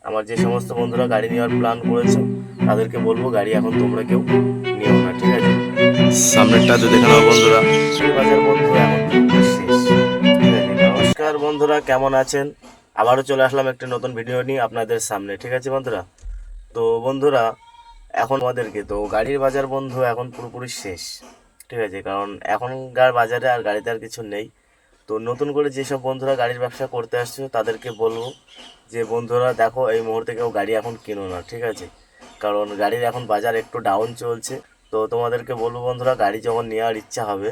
আমার যে সমস্ত বন্ধুরা গাড়ি নেওয়ার প্ল্যান করেছো তাদেরকে বলবো গাড়ি এখন তোমরা কেউ নিও না, ঠিক আছে। সামনেরটা তো দেখে নাও বন্ধুরা, বাজার বন্ধু এখন শেষ, ঠিক আছে। নমস্কার বন্ধুরা, কেমন আছেন? আবারও চলে আসলাম একটি নতুন ভিডিও নিয়ে আপনাদের সামনে, ঠিক আছে বন্ধুরা। তো বন্ধুরা, এখন আমাদেরকে তো গাড়ির বাজার বন্ধু এখন পুরোপুরি শেষ, ঠিক আছে। কারণ এখনকার বাজারে আর গাড়িতে আর কিছু নেই। তো নতুন করে যেসব বন্ধুরা গাড়ির ব্যবসা করতে আসছে তাদেরকে বলবো যে বন্ধুরা দেখো, এই মুহূর্তে কেউ গাড়ি এখন কিনো না, ঠিক আছে। কারণ গাড়ির এখন বাজার একটু ডাউন চলছে। তো তোমাদেরকে বলবো বন্ধুরা, গাড়ি যখন নেওয়ার ইচ্ছা হবে,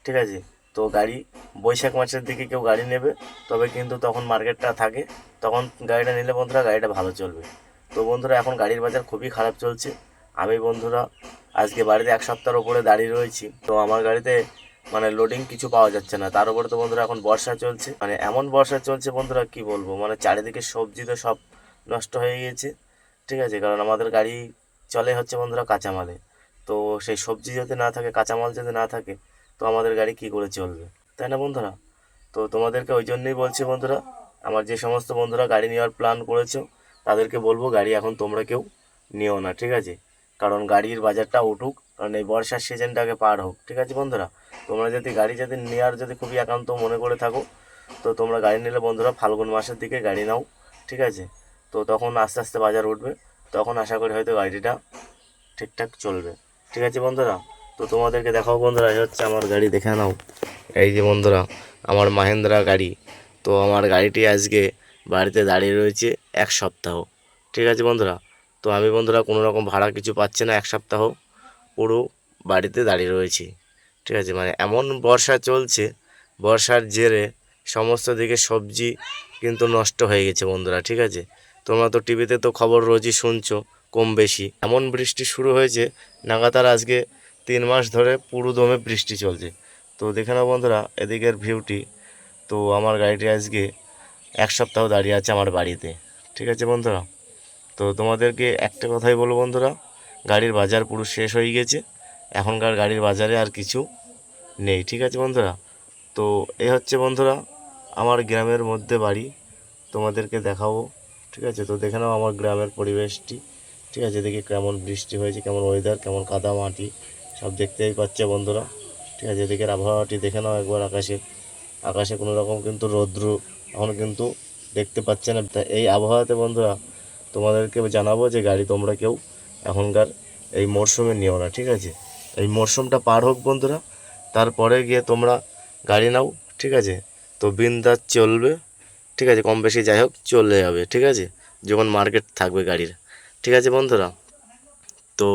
ঠিক আছে, তো গাড়ি বৈশাখ মাসের দিকে কেউ গাড়ি নেবে, তবে কিন্তু তখন মার্কেটটা থাকে, তখন গাড়িটা নিলে বন্ধুরা গাড়িটা ভালো চলবে। তো বন্ধুরা, এখন গাড়ির বাজার খুবই খারাপ চলছে। আমি বন্ধুরা আজকে বাড়িতে এক সপ্তাহের ওপরে দাঁড়িয়ে রয়েছি। তো আমার গাড়িতে মানে লোডিং কিছু পাওয়া যাচ্ছে না। তার উপরে তো বন্ধুরা এখন বর্ষা চলছে, মানে এমন বর্ষা চলছে বন্ধুরা কি বলবো, মানে চারিদিকে সবজি তো সব নষ্ট হয়ে গিয়েছে, ঠিক আছে। কারণ আমাদের গাড়ি চলে হচ্ছে বন্ধুরা কাঁচামালে। তো সেই সবজি যদি না থাকে, কাঁচামাল যদি না থাকে, তো আমাদের গাড়ি কি করে চলবে, তাই না বন্ধুরা? তো তোমাদেরকে ওই জন্যই বলছি বন্ধুরা, আমার যে সমস্ত বন্ধুরা গাড়ি নেওয়ার প্ল্যান করেছো তাদেরকে বলবো গাড়ি এখন তোমরা কেউ নিও না, ঠিক আছে। কারণ গাড়ির বাজারটা উঠুক, কারণ এই বর্ষার সিজনটাকে পার হোক, ঠিক আছে বন্ধুরা। তোমরা যদি গাড়ি যদি নেওয়ার যদি খুবই একান্ত মনে করে থাকো, তো তোমরা গাড়ি নিলে বন্ধুরা ফাল্গুন মাসের দিকে গাড়ি নাও, ঠিক আছে। তো তখন আস্তে আস্তে বাজার উঠবে, তখন আশা করি হয়তো গাড়িটা ঠিকঠাক চলবে, ঠিক আছে বন্ধুরা। তো তোমাদেরকে দেখাও বন্ধুরা, এই হচ্ছে আমার গাড়ি, দেখে নাও। এই যে বন্ধুরা, আমার মাহেন্দ্রা গাড়ি। তো আমার গাড়িটি আজকে বাড়িতে দাঁড়িয়ে রয়েছে এক সপ্তাহ, ঠিক আছে বন্ধুরা। তো আমি বন্ধুরা কোনো রকম ভাড়া কিছু পাচ্ছি না, এক সপ্তাহ পুরো বাড়িতে দাঁড়িয়ে রয়েছি, ঠিক আছে। মানে এমন বর্ষা চলছে, বর্ষার জেরে সমস্ত দিকে সবজি কিন্তু নষ্ট হয়ে গেছে বন্ধুরা, ঠিক আছে। তোমরা তো টিভিতে তো খবর রোজই শুনছো কম বেশি। এমন বৃষ্টি শুরু হয়েছে লাগাতার, আজকে 3 মাস ধরে পুরো দমে বৃষ্টি চলছে। তো দেখে নাও বন্ধুরা এদিকের ভিউটি। তো আমার গাড়িটি আজকে এক সপ্তাহ দাঁড়িয়ে আছে আমার বাড়িতে, ঠিক আছে বন্ধুরা। তো তোমাদেরকে একটা কথাই বলবো বন্ধুরা, গাড়ির বাজার পুরো শেষ হয়ে গেছে, এখনকার গাড়ির বাজারে আর কিছু নেই, ঠিক আছে বন্ধুরা। তো এই হচ্ছে বন্ধুরা আমার গ্রামের মধ্যে বাড়ি, তোমাদেরকে দেখাবো, ঠিক আছে। তো দেখে নাও আমার গ্রামের পরিবেশটি, ঠিক আছে। দেখি কেমন বৃষ্টি হয়েছে, কেমন ওয়েদার, কেমন কাদা মাটি সব দেখতেই পাচ্ছে বন্ধুরা, ঠিক আছে। এদিকের আবহাওয়াটি দেখে নাও একবার, আকাশে আকাশে কোনো রকম কিন্তু রৌদ্র এখন কিন্তু দেখতে পাচ্ছে না। তা এই আবহাওয়াতে বন্ধুরা তোমাদেরকে জানাবো যে গাড়ি তোমরা কেউ এখনকার এই মরশুমে নিও না, ঠিক আছে। এই মরশুমটা পার হোক বন্ধুরা, তারপরে গিয়ে তোমরা গাড়ি নাও, ঠিক আছে। তো বিন্দাস চলবে, ঠিক আছে, কম বেশি যাই হোক চলে যাবে, ঠিক আছে, যখন মার্কেট থাকবে গাড়ির, ঠিক আছে বন্ধুরা। তো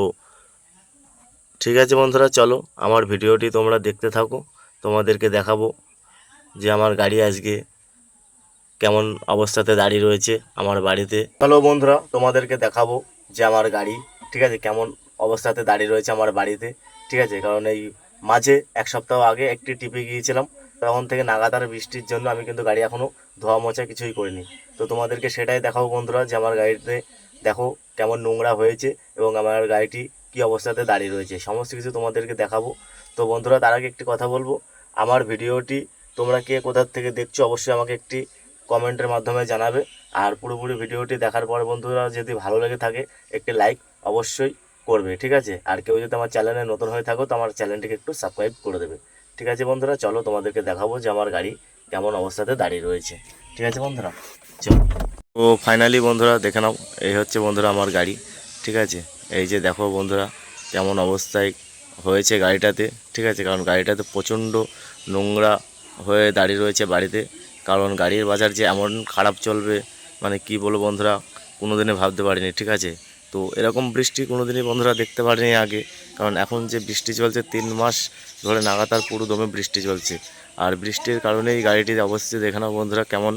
ঠিক আছে বন্ধুরা, চলো আমার ভিডিওটি তোমরা দেখতে থাকো, তোমাদেরকে দেখাবো যে আমার গাড়ি আজকে কেমন অবস্থাতে দাঁড়িয়ে রয়েছে আমার বাড়িতে। হ্যালো বন্ধুরা, তোমাদেরকে দেখাবো যে আমার গাড়ি, ঠিক আছে, কেমন অবস্থাতে দাঁড়িয়ে রয়েছে আমার বাড়িতে, ঠিক আছে। কারণ এই মাঝে এক সপ্তাহ আগে একটি টিপে গিয়েছিলাম, তখন থেকে নাগাতার বৃষ্টির জন্য আমি কিন্তু গাড়ি এখনও ধোয়া মোছা কিছুই করিনি। তো তোমাদেরকে সেটাই দেখাবো বন্ধুরা যে আমার গাড়িতে দেখো কেমন নোংরা হয়েছে এবং আমার গাড়িটি কী অবস্থাতে দাঁড়িয়ে রয়েছে, সমস্ত কিছু তোমাদেরকে দেখাবো। তো বন্ধুরা, তার আগে একটি কথা বলবো, আমার ভিডিওটি তোমরা কে কোথা থেকে দেখছো অবশ্যই আমাকে একটি কমেন্টের মাধ্যমে জানাবে। আর পুরোপুরি ভিডিওটি দেখার পর বন্ধুরা যদি ভালো লেগে থাকে একটি লাইক অবশ্যই করবে, ঠিক আছে। আর কেউ যদি আমার চ্যানেলে নতুন হয়ে থাকো তো আমার চ্যানেলটিকে একটু সাবস্ক্রাইব করে দেবে, ঠিক আছে বন্ধুরা। চলো তোমাদেরকে দেখাবো যে আমার গাড়ি কেমন অবস্থাতে দাঁড়িয়ে রয়েছে, ঠিক আছে বন্ধুরা, চলো। তো ফাইনালি বন্ধুরা দেখে নাও, এই হচ্ছে বন্ধুরা আমার গাড়ি, ঠিক আছে। এই যে দেখো বন্ধুরা কেমন অবস্থায় হয়েছে গাড়িটাতে, ঠিক আছে। কারণ গাড়িটাতে প্রচণ্ড নোংরা হয়ে দাঁড়িয়ে রয়েছে বাড়িতে। কারণ গাড়ির বাজার যে এমন খারাপ চলবে মানে কি বলবো বন্ধুরা, কোনো দিনে ভাবতে পারিনি, ঠিক আছে। তো এরকম বৃষ্টি কোনো দিনই বন্ধুরা দেখতে পারিনি আগে। কারণ এখন যে বৃষ্টি চলছে 3 মাস ধরে লাগাতার পুরো দমে বৃষ্টি চলছে, আর বৃষ্টির কারণেই গাড়িটির অবস্থা দেখে নাও বন্ধুরা কেমন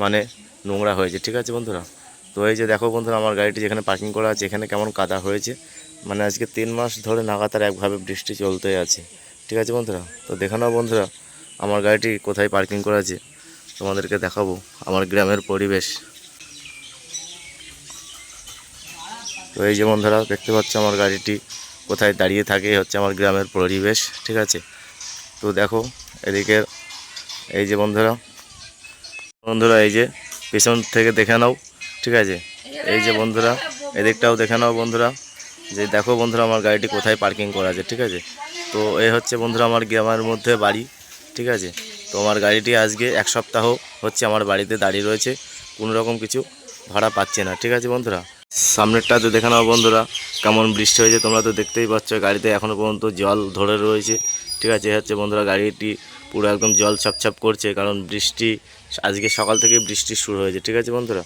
মানে নোংরা হয়েছে, ঠিক আছে বন্ধুরা। তো এই যে দেখো বন্ধুরা আমার গাড়িটি যেখানে পার্কিং করা আছে এখানে কেমন কাদা হয়েছে, মানে আজকে 3 মাস ধরে লাগাতার একভাবে বৃষ্টি চলতেই আছে, ঠিক আছে বন্ধুরা। তো দেখে নাও বন্ধুরা আমার গাড়িটি কোথায় পার্কিং করা আছে, তোমাদেরকে দেখাবো আমার গ্রামের পরিবেশ। তো এই যে বন্ধুরা দেখতে পাচ্ছ আমার গাড়িটি কোথায় দাঁড়িয়ে থাকে, হচ্ছে আমার গ্রামের পরিবেশ, ঠিক আছে। তো দেখো এদিকে এই যে বন্ধুরা বন্ধুরা এই যে পেছন থেকে দেখে নাও, ঠিক আছে। এই যে বন্ধুরা এদিকটাও দেখে নাও বন্ধুরা, যে দেখো বন্ধুরা আমার গাড়িটি কোথায় পার্কিং করা আছে, ঠিক আছে। তো এই হচ্ছে বন্ধুরা আমার গ্রামের মধ্যে বাড়ি, ঠিক আছে। তো আমার গাড়িটি আজকে 1 সপ্তাহ হচ্ছে আমার বাড়িতে দাঁড়িয়ে রয়েছে, কোনো রকম কিছু ভাড়া পাচ্ছে না, ঠিক আছে বন্ধুরা। সামনেরটা তো দেখে নাও বন্ধুরা কেমন বৃষ্টি হয়েছে, তোমরা তো দেখতেই পাচ্ছ গাড়িতে এখনও পর্যন্ত জল ধরে রয়েছে, ঠিক আছে। এই হচ্ছে বন্ধুরা গাড়িটি পুরো একদম জল ছাপছাপ করছে, কারণ বৃষ্টি আজকে সকাল থেকে বৃষ্টি শুরু হয়েছে, ঠিক আছে বন্ধুরা।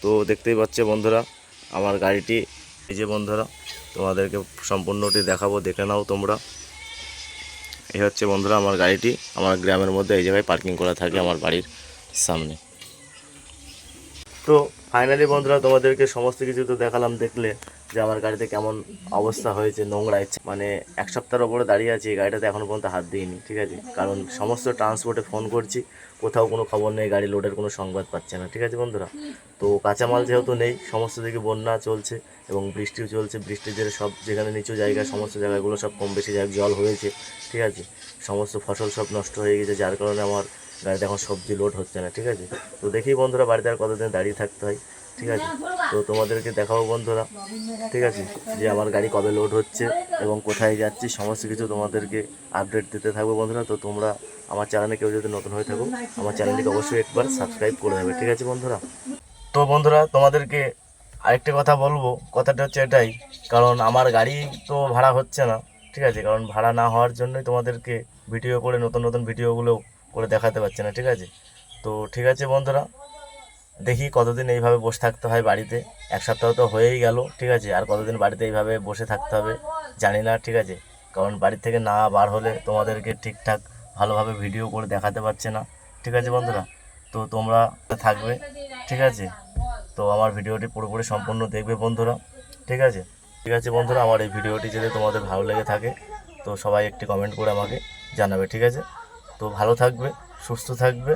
তো দেখতেই পাচ্ছ বন্ধুরা আমার গাড়িটি, এই যে বন্ধুরা তোমাদেরকে সম্পূর্ণটি দেখাবো, দেখে নাও তোমরা। এই হচ্ছে বন্ধুরা আমার গাড়িটি আমার গ্রামের মধ্যে এই জায়গায় পার্কিং করা থাকে আমার বাড়ির সামনে। তো ফাইনালি বন্ধুরা তোমাদেরকে সমস্ত কিছু তো দেখালাম, দেখলে যে আমার গাড়িতে কেমন অবস্থা হয়েছে, নোংরা ইচ্ছে মানে 1 সপ্তাহের ওপরে দাঁড়িয়ে আছি, এই গাড়িটাতে এখনও পর্যন্ত হাত দিইনি, ঠিক আছে। কারণ সমস্ত ট্রান্সপোর্টে ফোন করছি, কোথাও কোনো খবর নেই, গাড়ি লোডের কোনো সংবাদ পাচ্ছে না, ঠিক আছে বন্ধুরা। তো কাঁচামাল যেহেতু নেই, সমস্ত দিকে বন্যা চলছে এবং বৃষ্টিও চলছে, বৃষ্টির জেরে সব যেখানে নিচু জায়গা সমস্ত জায়গাগুলো সব কম বেশি জায়গায় জল হয়েছে, ঠিক আছে। সমস্ত ফসল সব নষ্ট হয়ে গেছে, যার কারণে আমার গাড়িতে এখন সবজি লোড হচ্ছে না, ঠিক আছে। তো দেখি বন্ধুরা বাড়িতে আর কতদিন দাঁড়িয়ে থাকতে হয়, ঠিক আছে। তো তোমাদেরকে দেখাবো বন্ধুরা, ঠিক আছে, যে আমার গাড়ি কবে লোড হচ্ছে এবং কোথায় যাচ্ছি, সমস্ত কিছু তোমাদেরকে আপডেট দিতে থাকবো বন্ধুরা। তো তোমরা আমার চ্যানেলে কেউ যদি নতুন হয়ে থাকো, আমার চ্যানেলটিকে অবশ্যই একবার সাবস্ক্রাইব করে দেবে, ঠিক আছে বন্ধুরা। তো বন্ধুরা তোমাদেরকে আরেকটা কথা বলবো, কথাটা হচ্ছে এটাই, কারণ আমার গাড়ি তো ভাড়া হচ্ছে না, ঠিক আছে। কারণ ভাড়া না হওয়ার জন্যই তোমাদেরকে ভিডিও করে নতুন নতুন ভিডিওগুলো করে দেখাতে পারছে না, ঠিক আছে। তো ঠিক আছে বন্ধুরা, দেখি কতদিন এইভাবে বসে থাকতে হয় বাড়িতে। 1 সপ্তাহ তো হয়েই গেল, ঠিক আছে। আর কতদিন বাড়িতে এইভাবে বসে থাকতে হবে জানি না, ঠিক আছে। কারণ বাড়ি থেকে না বার হলে তোমাদেরকে ঠিকঠাক ভালোভাবে ভিডিও করে দেখাতে পারছে না, ঠিক আছে বন্ধুরা। তো তোমরা থাকবে, ঠিক আছে। তো আমার ভিডিওটি পুরোপুরি সম্পূর্ণ দেখবে বন্ধুরা, ঠিক আছে। ঠিক আছে বন্ধুরা, আমার এই ভিডিওটি যদি তোমাদের ভালো লেগে থাকে তো সবাই একটি কমেন্ট করে আমাকে জানাবে, ঠিক আছে। তো ভালো থাকবে, সুস্থ থাকবে।